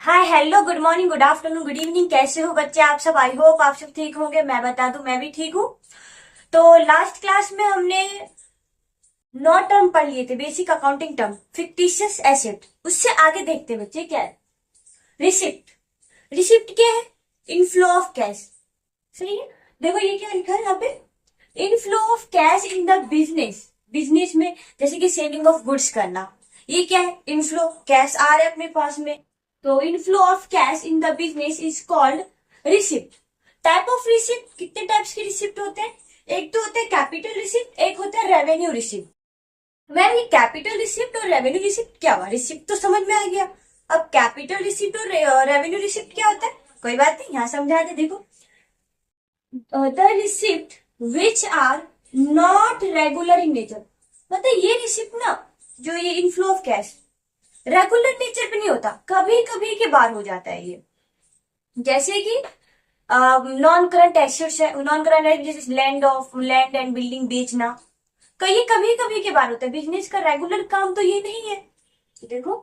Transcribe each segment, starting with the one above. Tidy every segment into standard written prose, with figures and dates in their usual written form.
Hi hello good morning good afternoon good evening. कैसे हो बच्चे आप सब? आई होप आप सब ठीक होंगे। मैं बता दूं मैं भी ठीक हूँ। तो लास्ट क्लास में हमने 9 टर्म पढ़ लिए थे, basic accounting term, fictitious asset. उससे आगे देखते हैं बच्चे क्या है। रिसिप्ट। रिसिप्ट क्या है? Inflow of cash. सही है। देखो ये क्या लिखा है यहाँ पे, inflow of cash in the business. Business में जैसे कि सेलिंग ऑफ गुड्स करना, ये क्या है? इनफ्लो, कैश आ रहा है अपने पास में। तो inflow of cash in the business is called receipt. Type of receipt, कितने टाइप्स के रिसिप्ट होते हैं? एक तो होते हैं कैपिटल रिसिप्ट, एक होता है रेवेन्यू रिसिप्ट। मैम ये कैपिटल रिसिप्ट और रेवेन्यू रिसिप्ट क्या हुआ? रिसिप्ट तो समझ में आ गया। अब कैपिटल रिसिप्ट और रेवेन्यू रिसिप्ट क्या होता है? कोई बात नहीं, यहाँ समझा दे। देखो, the receipt which are not regular in nature. मतलब ये रिसिप्ट ना, जो ये inflow of cash, regular nature पे नहीं होता, कभी कभी के बार हो जाता है ये। जैसे कि नॉन करंट एसेट्स है, नॉन करंट एसेट जैसे लैंड एंड बिल्डिंग बेचना, कहीं कभी कभी के बार होता है। बिजनेस का रेगुलर काम तो ये नहीं है। देखो,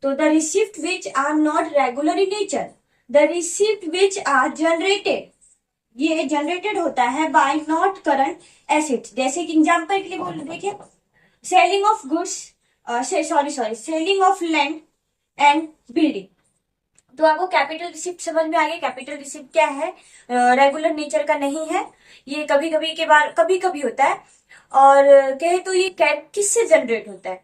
तो the receipt which are not regular in nature, the receipt which are generated, ये जनरेटेड होता है बाय नॉट करंट एसेट्स। जैसे कि एग्जांपल के लिए बोल देखिए, selling of goods, sorry selling of land and building. तो आपको कैपिटल रिसिप्ट समझ में आ गया। कैपिटल रिसिप्ट क्या है? रेगुलर नेचर का नहीं है, ये कभी कभी के बार कभी कभी होता है। और कहे तो ये किससे जनरेट होता है,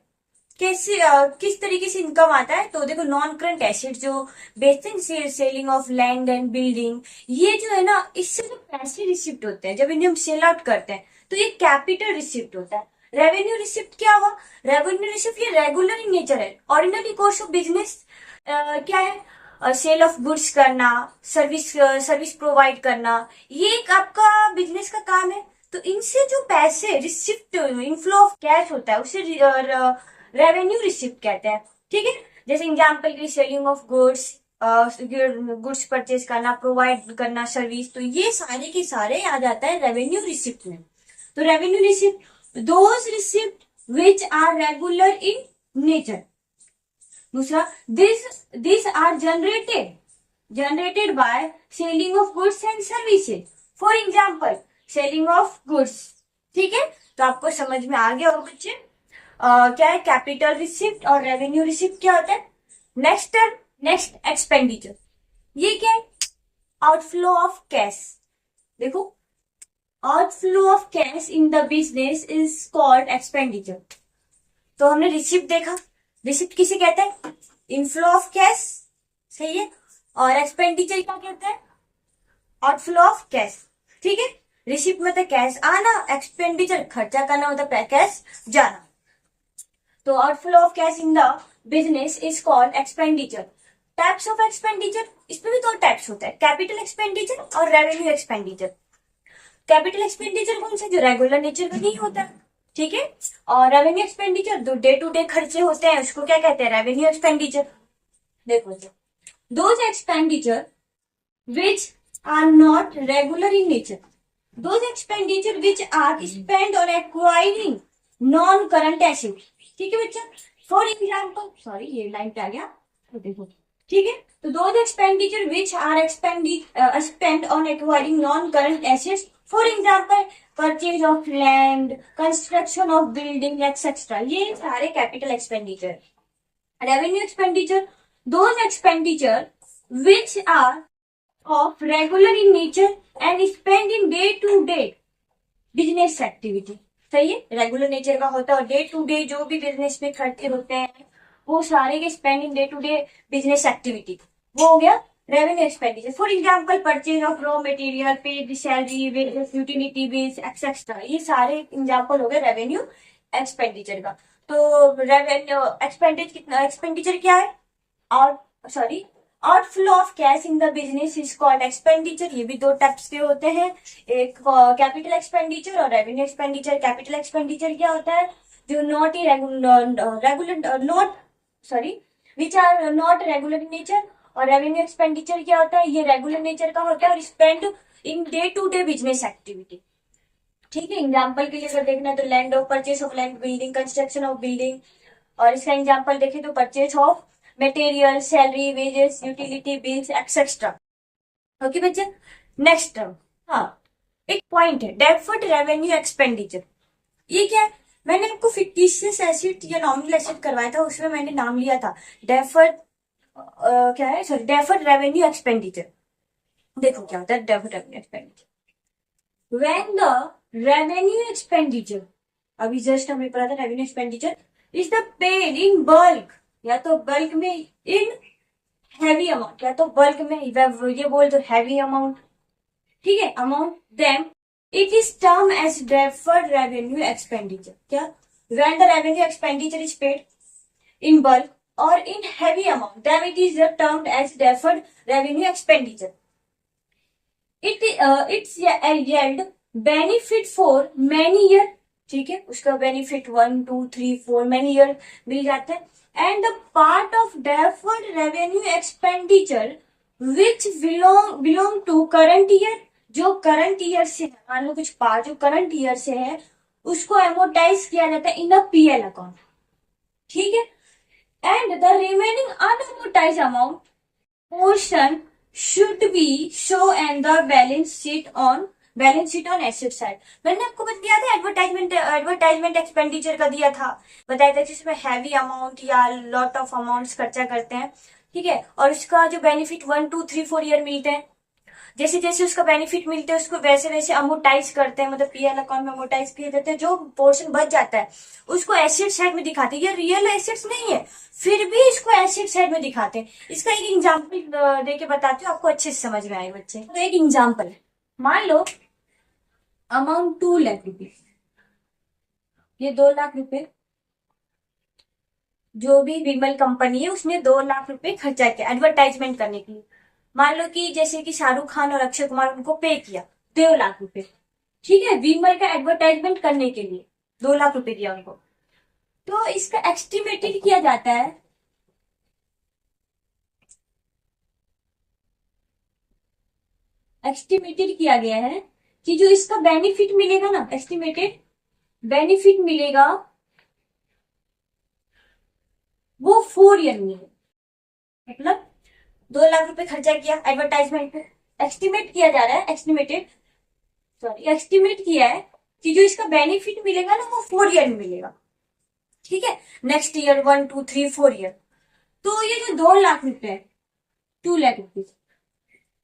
कैसे किस तरीके से इनकम आता है? तो देखो, नॉन करंट एसेट जो बेचते हैं, selling of land and building, ये जो है ना, इससे जो पैसे रिसिप्ट होते हैं जब इन्हें हम सेल आउट करते हैं, तो ये कैपिटल रिसिप्ट होता है। रेवेन्यू रिसिप्ट क्या हुआ? रेवेन्यू रिसिप्ट ये रेगुलर इन नेचर है, ऑर्डिनरी कोर्स ऑफ बिजनेस। क्या है? सेल ऑफ गुड्स करना, सर्विस प्रोवाइड करना, ये एक आपका बिजनेस का काम है। तो इनसे जो पैसे रिसिप्ट, इनफ्लो ऑफ कैश होता है, उसे रेवेन्यू रिसिप्ट कहते हैं। ठीक है। जैसे एग्जांपल के लिए selling of goods, goods purchase करना, प्रोवाइड करना सर्विस, तो ये सारे के सारे आ जाता है रेवेन्यू रिसिप्ट में। तो revenue receipt, those receipt which are regular in nature. दूसरा, this are generated by selling of goods and services. For example, selling of goods. ठीक है। तो आपको समझ में आ गया और बच्चे क्या है कैपिटल रिसिप्ट और रेवेन्यू रिसिप्ट क्या होता है। नेक्स्ट एक्सपेंडिचर, ये क्या है? Outflow of cash. देखो, outflow of cash in the business is called expenditure. तो हमने रिसिप्ट देखा, रिसिप्ट किसे कहते हैं? Inflow of cash. सही है। और एक्सपेंडिचर क्या कहते हैं? Outflow of cash. ठीक है। रिसिप्ट मतलब कैश आना, एक्सपेंडिचर खर्चा करना मतलब कैश जाना। तो outflow of cash in the business is called expenditure. Types of expenditure, इसमें भी दो टाइप्स होता है, कैपिटल एक्सपेंडिचर और रेवेन्यू एक्सपेंडिचर। कैपिटल एक्सपेंडिचर कौन सा? जो रेगुलर नेचर का नहीं होता। ठीक है। और रेवेन्यू एक्सपेंडिचर जो डे टू डे खर्चे होते हैं, उसको क्या कहते हैं? Revenue expenditure. देखो, those expenditure which are not regular in nature, those expenditure which are spend on acquiring non current asset. ठीक है बच्चा। फॉर एग्जाम्पल, सॉरी ये लाइन पे आ गया, तो देखो। ठीक है। तो those expenditure which are spend on acquiring non current assets, for example purchase of land, construction of building etcetera, ये सारे capital expenditure. Revenue expenditure, those expenditure which are of regular in nature and spent in day to day business activity. सही है। Regular nature का होता है और day to day जो भी बिजनेस में खर्चे होते हैं, वो सारे के spend in day to day business activity, वो हो गया revenue expenditure. For example purchase of raw material, paid salary, wages, utility bills etcetera, ये सारे एग्जाम्पल हो गए रेवेन्यू एक्सपेंडिचर का। तो रेवेन्यू एक्सपेंडिचर क्या है? और sorry, outflow of cash in the business is called expenditure. ये भी दो टाइप्स के होते हैं, एक कैपिटल एक्सपेंडिचर और रेवेन्यू एक्सपेंडिचर। कैपिटल एक्सपेंडिचर क्या होता है? जो not regular not sorry which are not regular in nature. और रेवेन्यू एक्सपेंडिचर क्या होता है? ये रेगुलर नेचर का होता है और spend in day to day business activity. ठीक है। एग्जाम्पल के लिए अगर देखना है तो land of purchase of land, building construction of building. और इसका एग्जाम्पल देखें तो purchase of material, salary, wages, utility bills etcetera. Okay बच्चे, नेक्स्ट टर्म। हाँ, एक पॉइंट है डेफर्ड रेवेन्यू एक्सपेंडिचर। ये क्या है? मैंने आपको फिक्टिशियस एसेट या नॉमिनल एसेट करवाया था, उसमें मैंने नाम लिया था डेफर्ड, क्या है, सॉरी, डेफर्ड रेवेन्यू एक्सपेंडिचर। देखो क्या होता है deferred revenue expenditure. When the revenue expenditure, अभी जस्ट हमने पढ़ा था, revenue expenditure is the paid in bulk, या तो बल्क में, इन हैवी अमाउंट, या तो बल्क में, ये बोल दो हैवी अमाउंट, ठीक है, amount, then it is term as deferred revenue expenditure. क्या? When the revenue expenditure is paid in bulk or in heavy amount, then it is termed as deferred revenue expenditure. It's yield benefit for many year, ठीक है, उसका benefit 1 2 3 4 many year मिल जाता है। And the part of deferred revenue expenditure which belong to current year, जो current year से, मान लो कुछ part जो करंट ईयर से है, उसको एमोटाइज किया जाता है इन अ पीएल अकाउंट, ठीक है। And the remaining unamortized amount portion should be shown in the balance sheet on asset side। मैंने आपको बताया था एडवर्टाइजमेंट एक्सपेंडिचर का दिया था, बताया था जिसमें हैवी अमाउंट या लॉट ऑफ अमाउंट्स खर्चा करते हैं, ठीक है, और उसका जो बेनिफिट 1 2 3 4 ईयर मिलते हैं, जैसे जैसे उसका बेनिफिट मिलते हैं उसको वैसे वैसे अमोटाइज करते हैं, मतलब पीएल अकाउंट में अमोटाइज किए जाते हैं। जो पोर्शन बच जाता है उसको एसेट साइड में दिखाते हैं। ये रियल एसेट्स नहीं है, फिर भी इसको एसेट साइड में दिखाते हैं। इसका एक एग्जाम्पल देके बताती हूँ, आपको अच्छे से समझ में आएगा बच्चे। तो एक एग्जाम्पल है, मान लो अमाउंट 2 लाख रुपए, ये 2 लाख रुपए, जो भी विमल कंपनी है उसने 2 लाख रुपए खर्चा किया एडवर्टाइजमेंट करने के लिए। मान लो कि जैसे कि शाहरुख खान और अक्षय कुमार उनको पे किया 2 लाख रुपए, ठीक है, विमल का एडवर्टाइजमेंट करने के लिए 2 लाख रुपए दिया उनको। तो इसका एस्टिमेटेड किया जाता है, एस्टिमेटेड किया गया है कि जो इसका बेनिफिट मिलेगा ना, एस्टिमेटेड बेनिफिट मिलेगा वो 4 ईयर में है। मतलब 2 लाख रुपए खर्चा किया एडवर्टाइजमेंट पे, एस्टिमेट किया जा रहा है, एस्टिमेट किया है कि जो इसका बेनिफिट मिलेगा ना वो 4 ईयर में मिलेगा, ठीक है, नेक्स्ट ईयर 1 2 3 4 ईयर। तो ये जो 2 लाख रुपए है, 2 लाख रुपीज,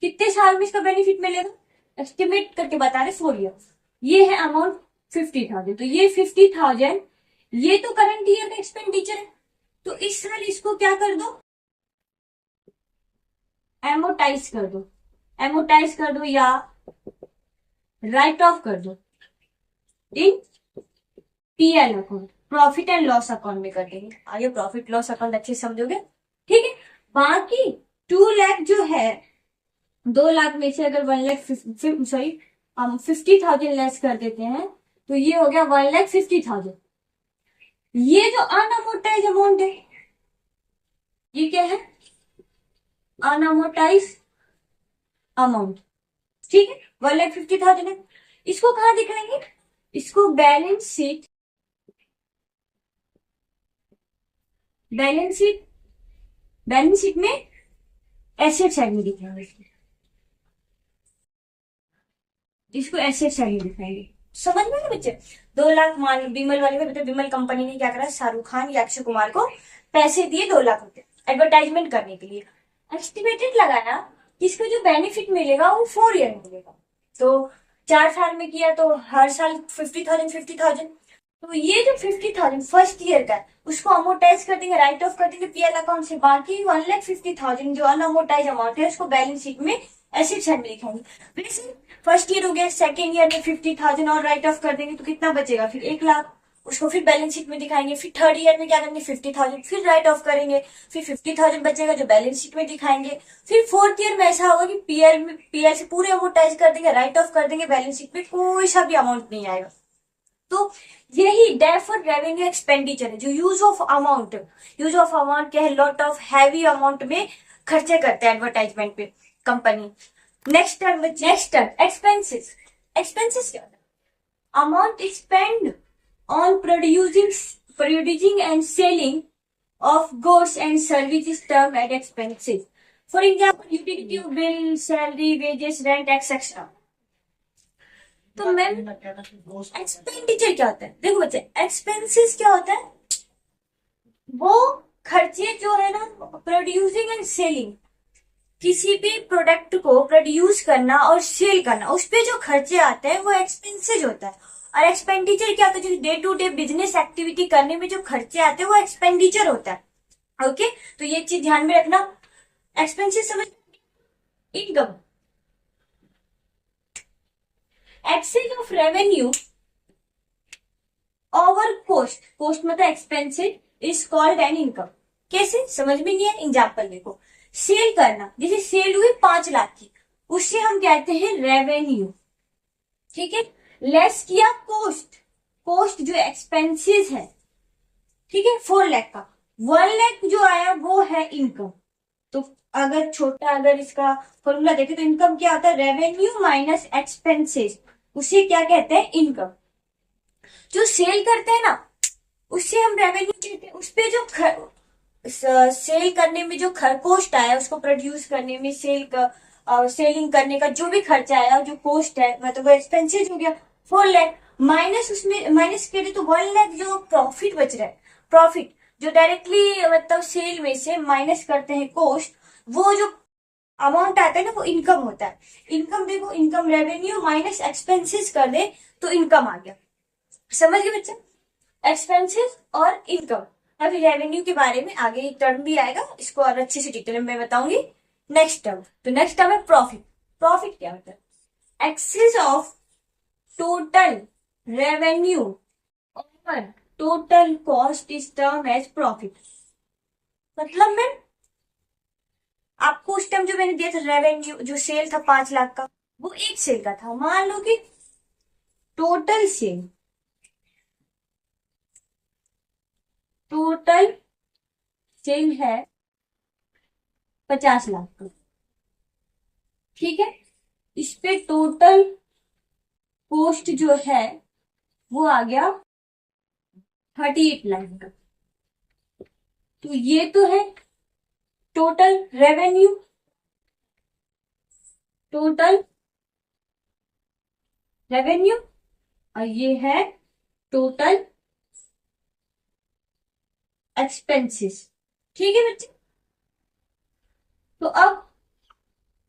कितने साल में इसका बेनिफिट मिलेगा, एस्टिमेट करके बता रहे 4 ईयर। ये है अमाउंट 50,000, तो ये 50,000 ये तो करंट ईयर का एक्सपेंडिचर है, तो इस साल इसको क्या कर दो, एमोटाइज कर दो या राइट ऑफ कर दो इन PL account, profit and loss account में कर देंगे। आगे प्रॉफिट लॉस अकाउंट अच्छे से समझोगे, ठीक है। बाकी 2 लाख जो है, 2 लाख में से अगर 1 लाख हम 50,000 लेस कर देते हैं तो ये हो गया 1,50,000। ये जो अनअमोटाइज अमाउंट है ये क्या है, अनअमोटाइज अमाउंट, ठीक है, 1,50,000 है। इसको कहां दिखाएंगे, इसको बैलेंस शीट में एसेट साइड में दिखाएंगे, इसको एसेट साइड में दिखाएंगे। समझ में ना बच्चे? 2 लाख मान विमल वाले में, मतलब विमल कंपनी ने क्या करा, शाहरुख खान या अक्षय कुमार को पैसे दिए 2 लाख रुपए एडवर्टाइजमेंट करने के लिए। एस्टिमेटेड लगाना कि इसको जो बेनिफिट मिलेगा वो 4 ईयर में मिलेगा, तो 4 साल में किया तो हर साल 50,000। तो ये जो 50,000 फर्स्ट ईयर का उसको अमोटाइज कर देंगे, राइट ऑफ कर देंगे पीएल अकाउंट से। बाकी 1,50,000 जो अनअमोटाइज अमाउंट है उसको बैलेंस शीट में एसेट साइड में लिखेंगे। वैसे फर्स्ट ईयर हो गया, सेकेंड ईयर में 50,000 और राइट ऑफ कर देंगे तो कितना बचेगा, फिर 1 लाख, उसको फिर बैलेंस शीट में दिखाएंगे। फिर थर्ड ईयर में क्या करेंगे, 50,000 फिर राइट ऑफ करेंगे, फिर 50,000 बचेगा जो बैलेंस शीट में दिखाएंगे। फिर फोर्थ ईयर में ऐसा होगा कि पीएल से पूरे अमोटाइज कर देंगे, राइट ऑफ कर देंगे, बैलेंस शीट में कोई सा भी अमाउंट नहीं आएगा। तो यही डेफर्ड रेवेन्यू एक्सपेंडिचर है, जो यूज ऑफ अमाउंट क्या है, लॉट ऑफ हैवी अमाउंट में खर्चे करते हैं एडवर्टाइजमेंट पे कंपनी। नेक्स्ट टर्म एक्सपेंसेस क्या होता है, amount spend on producing and selling of goods and services termed as expenses. For example, utility bill, salary, wages, rent, etc. तो मैम एक्सपेंडिचर क्या होता है? देखो बच्चे, एक्सपेंसेस क्या होता है? वो खर्चे जो है ना, प्रोड्यूसिंग एंड सेलिंग, किसी भी प्रोडक्ट को प्रोड्यूस करना और सेल करना, उस पे जो खर्चे आते हैं वो एक्सपेंसेज होता है। और एक्सपेंडिचर क्या होता है? जो day to day business activity करने में जो खर्चे आते हैं वो एक्सपेंडिचर होता है। ओके, तो ये चीज ध्यान में रखना। एक्सपेंसेस समझ, income, excess of revenue over cost, cost मतलब expenses, is called an income. कैसे? समझ में नहीं है? एग्जाम्पल देखो, सेल करना, जैसे सेल हुई 5 लाख की, उससे हम कहते हैं रेवेन्यू। ठीक है, लेस किया कोस्ट, कोस्ट जो एक्सपेंसेस है, ठीक है, 4 लाख का, 1 लाख जो आया वो है इनकम। तो अगर छोटा, अगर इसका फॉर्मूला देखें तो इनकम क्या होता है? रेवेन्यू माइनस एक्सपेंसेस, उसे क्या कहते हैं? इनकम। जो सेल करते हैं ना, उससे हम रेवेन्यू कहते हैं। उस पे जो सेल करने में जो कोस्ट आया, उसको प्रोड्यूस करने में, सेलिंग करने का जो भी खर्चा आया, जो कोस्ट है, मतलब वो एक्सपेंसेस हो गया 4 लाख, माइनस उसमें माइनस करें तो 1 लाख जो प्रॉफिट बच रहा है, प्रॉफिट जो डायरेक्टली मतलब सेल में से माइनस करते हैं कोस्ट, वो जो अमाउंट आता है ना, वो इनकम होता है। इनकम देखो, इनकम रेवेन्यू माइनस एक्सपेंसेस कर दे तो इनकम आ गया। समझ गए बच्चे? एक्सपेंसेस और इनकम। अभी रेवेन्यू के बारे में आगे एक टर्म भी आएगा, इसको और अच्छे से डिटेल में बताऊंगी। नेक्स्ट टर्म, तो नेक्स्ट टर्म है प्रॉफिट। प्रॉफिट क्या होता है? Excess of total revenue over total cost is term as profit. मतलब मैं आपको उस टाइम जो मैंने दिया था रेवेन्यू, जो सेल था 5 लाख का, वो एक सेल का था। मान लो कि टोटल सेल, टोटल सेल है 50 लाख का, ठीक है, इस पे टोटल कॉस्ट जो है वो आ गया 38 लाख का। तो ये तो है टोटल रेवेन्यू, टोटल रेवेन्यू, और ये है टोटल एक्सपेंसेस। ठीक है बच्चे? तो अब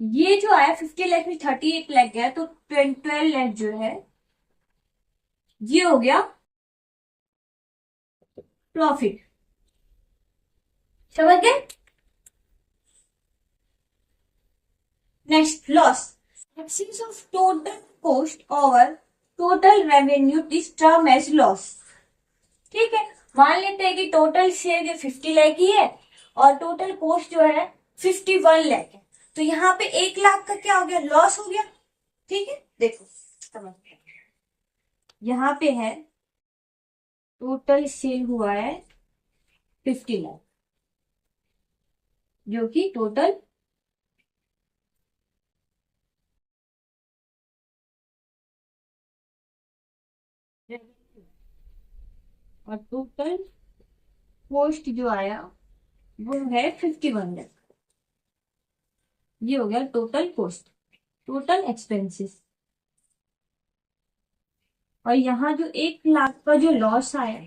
ये जो आया 50 लाख में 38 लाख गया, तो 12 लाख जो है ये हो गया प्रॉफिट। समझ गए? Next, loss. Excess of total cost over total revenue is term as loss. ठीक है, मान लेते हैं कि टोटल सेल 50 लाख की है और टोटल कॉस्ट जो है 51 लाख है, तो यहाँ पे 1 लाख का क्या हो गया? लॉस हो गया। ठीक है, देखो समझ गए, यहाँ पे है टोटल सेल हुआ है 50 लाख, जो कि टोटल और टोटल कॉस्ट जो आया वो है 51 लाख। ये हो गया टोटल कॉस्ट, टोटल एक्सपेंसेस। और यहाँ जो 1 लाख का जो लॉस आया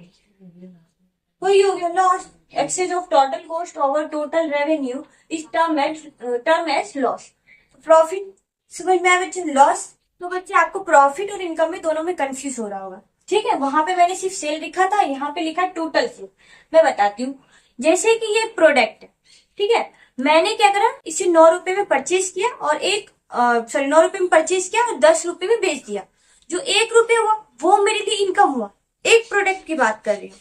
वही हो गया loss. Excess of total cost over total revenue is term as loss. Profit समझ में आया बच्चे? लॉस। तो बच्चे आपको प्रॉफिट और इनकम में दोनों में कंफ्यूज हो रहा होगा। ठीक है, वहां पे मैंने सिर्फ सेल लिखा था, यहाँ पे लिखा टोटल सेल। मैं बताती हूँ, जैसे कि ये प्रोडक्ट है, ठीक है, मैंने क्या करा, इसे 9 रुपए में परचेज किया और 9 रुपए में परचेज किया और 10 रुपए में बेच दिया। जो 1 रुपए हुआ वो मेरे लिए इनकम हुआ। एक प्रोडक्ट की बात कर रही हूँ।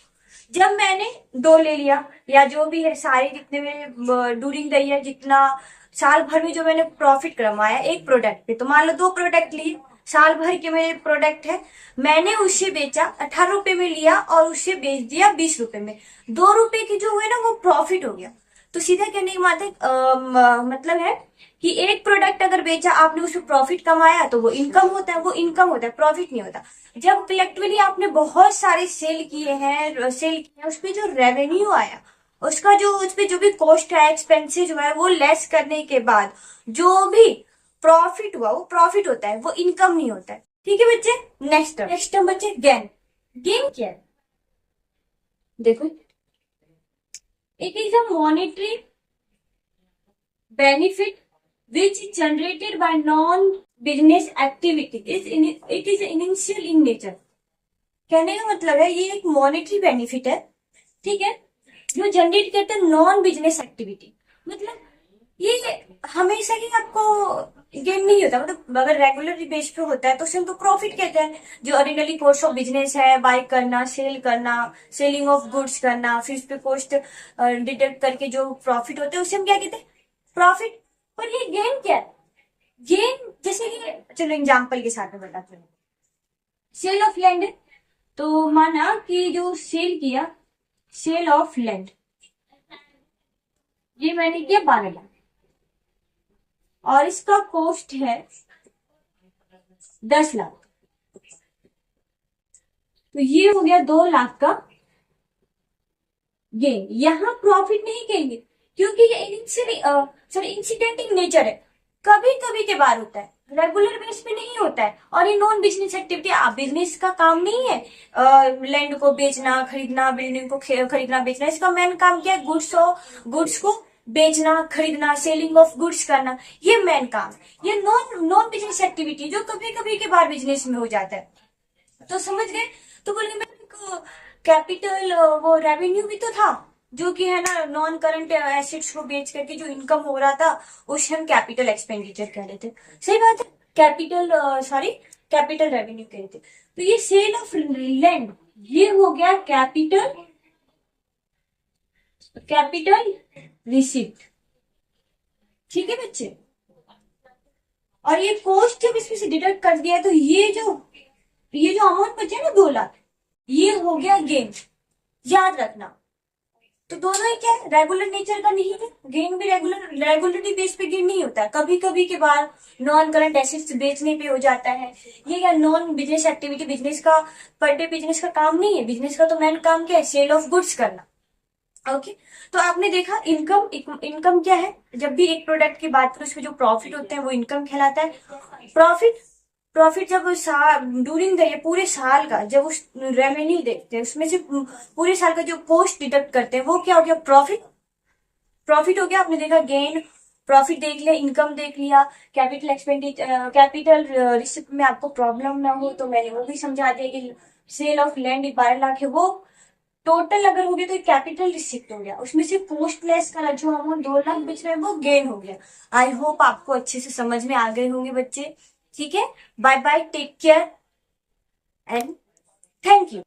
जब मैंने 2 ले लिया या जो भी है, सारे जितने मेरे ड्यूरिंग द ईयर, जितना साल भर में जो मैंने प्रॉफिट कमाया एक प्रोडक्ट पे, तो मान लो 2 प्रोडक्ट लिए, साल भर के मेरे प्रोडक्ट है, मैंने उससे बेचा 18 रुपए में लिया और उससे बेच दिया 20 रुपए में, 2 रुपए की जो हुए ना वो प्रॉफिट हो गया। तो सीधा कहने की मतलब है कि एक प्रोडक्ट अगर बेचा आपने, उसमें प्रॉफिट कमाया तो वो इनकम होता है, वो इनकम होता है, प्रॉफिट नहीं होता। जब कलेक्टिवली आपने बहुत सारे सेल किए हैं, उस पर जो रेवेन्यू आया उसका जो उस पे जो भी कॉस्ट है, एक्सपेंसेस जो है, वो लेस करने के बाद जो भी प्रॉफिट हुआ वो प्रॉफिट होता है, वो इनकम नहीं होता है। ठीक है बच्चे। नेक्स्ट टर्म बच्चे गेन। गेन क्या है? देखो, it is a monetary benefit which is generated by non-business activity. It is initial in nature. कहने का मतलब है ये एक मॉनेटरी बेनिफिट है, ठीक है, जो जनरेट करते हैं नॉन बिजनेस एक्टिविटी। मतलब ये हमेशा ही आपको गेन नहीं होता, मतलब अगर रेगुलर बेस पे होता है तो उसे हम तो प्रॉफिट कहते हैं। जो ऑर्डिनरी कोर्स ऑफ बिजनेस है, बाय करना, सेल करना, सेलिंग ऑफ गुड्स करना, फिर उस पे कॉस्ट डिडक्ट करके जो प्रॉफिट होता है उसे हम क्या कहते हैं? प्रॉफिट। पर ये गेन क्या है? गेन जैसे कि चलो एग्जाम्पल के साथ में बताते हैं। सेल ऑफ लैंड है, तो माना कि जो सेल किया, सेल ऑफ लैंड, ये मैंने किया 12 लाख और इसका कॉस्ट है 10 लाख, तो ये हो गया 2 लाख का गेन। यहां प्रॉफिट नहीं कहेंगे क्योंकि ये इंसिडेंट इन नेचर है, कभी कभी के बार होता है, रेगुलर बेस पे नहीं होता है। और ये नॉन बिजनेस एक्टिविटी, बिजनेस का काम नहीं है लैंड को बेचना, खरीदना, बिल्डिंग को खरीदना, बेचना। इसका मेन काम क्या है? गुड्स को बेचना, खरीदना, सेलिंग ऑफ गुड्स करना, ये मेन काम है। ये नॉन नॉन बिजनेस एक्टिविटी जो कभी कभी के बार बिजनेस में हो जाता है। तो समझ गए? तो बोलेंगे मैम कैपिटल वो रेवेन्यू भी तो था, जो कि है ना नॉन करंट एसेट्स को बेच करके जो इनकम हो रहा था उसे हम कैपिटल एक्सपेंडिचर कह रहे थे। सही बात है, कैपिटल रेवेन्यू कह रहे थे। तो ये सेल ऑफ लैंड ये हो गया कैपिटल रिसिप्ट। ठीक है बच्चे। और ये कॉस्ट जब इसमें से डिडक्ट कर दिया तो ये जो अमाउंट बचे ना 2 लाख, ये हो गया गेन। याद रखना। तो दोनों ही क्या है? रेगुलर नेचर का नहीं है। गेन भी रेगुलरिटी बेस पे गेन नहीं होता है, कभी कभी के बाद नॉन करंट एसेट्स बेचने पे हो जाता है। ये क्या? Non business activity. बिजनेस का पर डे बिजनेस का काम नहीं है। बिजनेस का तो मेन काम क्या है? सेल ऑफ गुड्स करना। ओके। तो आपने देखा इनकम क्या है? जब भी एक प्रोडक्ट की बात करें उसमें जो प्रॉफिट होते हैं वो इनकम कहलाता है। प्रॉफिट जब ड्यूरिंग द पूरे साल का जब उस रेवेन्यू देखते हैं उसमें से पूरे साल का जो कॉस्ट डिडक्ट करते हैं वो क्या हो गया? प्रॉफिट हो गया। आपने देखा गेन, प्रॉफिट देख लिया, इनकम देख लिया। कैपिटल रिसिप्ट में आपको प्रॉब्लम ना हो तो मैंने वो भी समझा दिया कि सेल ऑफ लैंड 12 लाख है, वो टोटल अगर हो गया तो कैपिटल रिसिप्ट हो गया, उसमें से पोस्ट लेस का जो अमाउंट 2 लाख बच रहा है वो गेन हो गया। आई होप आपको अच्छे से समझ में आ गए होंगे बच्चे। ठीक है, bye bye, take care and thank you.